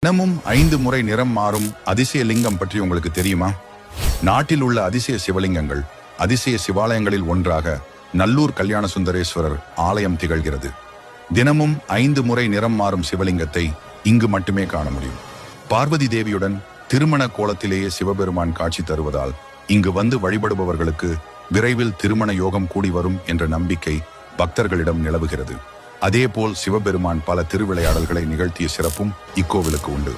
தினமும் 5 முறை நிறம் மாறும் அதிசய லிங்கம் பற்றி உங்களுக்கு தெரியுமா? நாட்டில் உள்ள அதிசய சிவலிங்கங்கள், அதிசய சிவாலயங்களில் ஒன்றாக நல்லூர் கல்யாண சுந்தரேஸ்வரர் ஆலயம் திகழ்கிறது. தினமும் 5 முறை நிறம் மாறும் சிவலிங்கத்தை இங்கு மட்டுமே காண முடியும். பார்வதி தேவியுடன் திருமண கோலத்திலேயே சிவபெருமான் காட்சி தருவதால் இங்கு வந்து வழிபடுபவர்களுக்கு விரைவில் திருமண யோகம் கூடி வரும் என்ற நம்பிக்கை பக்தர்களிடம் நிலவுகிறது. அதேபோல் சிவபெருமான் பல திருவிளையாடல்களை நிகழ்த்திய சிறப்பும் இக்கோவிலுக்கு உண்டு.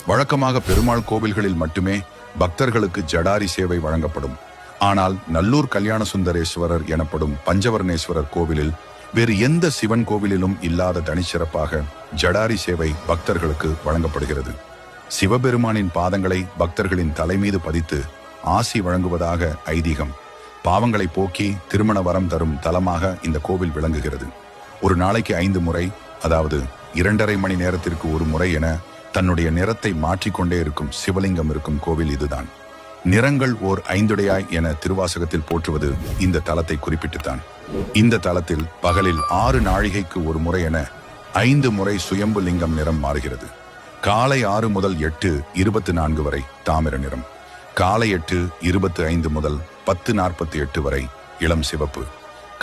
வழக்கமாக பெருமாள் கோவில்களில் மட்டுமே பக்தர்களுக்கு ஜடாரி சேவை வழங்கப்படும். ஆனால் நல்லூர் கல்யாண சுந்தரேஸ்வரர் எனப்படும் பஞ்சவர்ணேஸ்வரர் கோவிலில் வேறு எந்த சிவன் கோவிலிலும் இல்லாத தனிச்சிறப்பாக ஜடாரி சேவை பக்தர்களுக்கு வழங்கப்படுகிறது. சிவபெருமானின் பாதங்களை பக்தர்களின் தலைமீது பதித்து ஆசி வழங்குவதாக ஐதீகம். பாவங்களை போக்கி திருமண வரம் தரும் தலமாக இந்த கோவில் விளங்குகிறது. ஒரு நாளைக்கு 5 முறை, அதாவது 2.5 மணி நேரத்திற்கு ஒரு முறை என தன்னுடைய நிறத்தை மாற்றிக்கொண்டே இருக்கும் சிவலிங்கம் இருக்கும் கோவில் இதுதான். நிறங்கள் ஓர் ஐந்துடையாய் என திருவாசகத்தில் போற்றுவது இந்த தலத்தை குறிப்பிட்டுத்தான். இந்த தலத்தில் பகலில் 6 நாழிகைக்கு ஒரு முறை என 5 முறை சுயம்பு லிங்கம் நிறம் மாறுகிறது. காலை 6 முதல் 8:24 வரை தாமிர நிறம், காலை 8:25 முதல் 10:48 வரை இளம் சிவப்பு,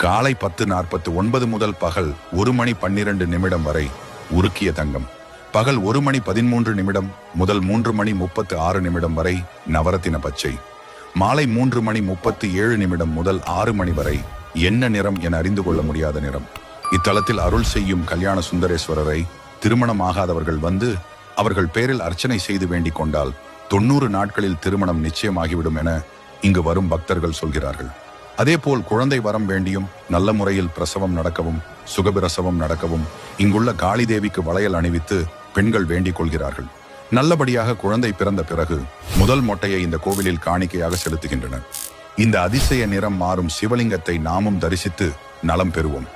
காலை 10:49 முதல் பகல் 1 மணி 12 நிமிடம் வரை உருக்கிய தங்கம், பகல் 1 மணி 13 நிமிடம் முதல் 3 மணி 36 நிமிடம் வரை நவரத்தின பச்சை, மாலை 3 மணி 37 நிமிடம் முதல் 6 மணி வரை என்ன நிறம் என அறிந்து கொள்ள முடியாத நிறம். இத்தலத்தில் அருள் செய்யும் கல்யாண சுந்தரேஸ்வரரை திருமணமாகாதவர்கள் வந்து அவர்கள் பேரில் அர்ச்சனை செய்து வேண்டிக் கொண்டால் 90 நாட்களில் திருமணம் நிச்சயமாகிவிடும் என இங்கு வரும் பக்தர்கள் சொல்கிறார்கள். அதேபோல் குழந்தை வரம் வேண்டியும் நல்ல முறையில் பிரசவம் நடக்கவும் சுகபிரசவம் நடக்கவும் இங்குள்ள காளி தேவிக்கு வளையல் அணிவித்து பெண்கள் வேண்டிக் கொள்கிறார்கள். நல்லபடியாக குழந்தை பிறந்த பிறகு முதல் மொட்டையை இந்த கோவிலில் காணிக்கையாக செலுத்துகின்றனர். இந்த அதிசய நிறம் மாறும் சிவலிங்கத்தை நாமும் தரிசித்து நலம் பெறுவோம்.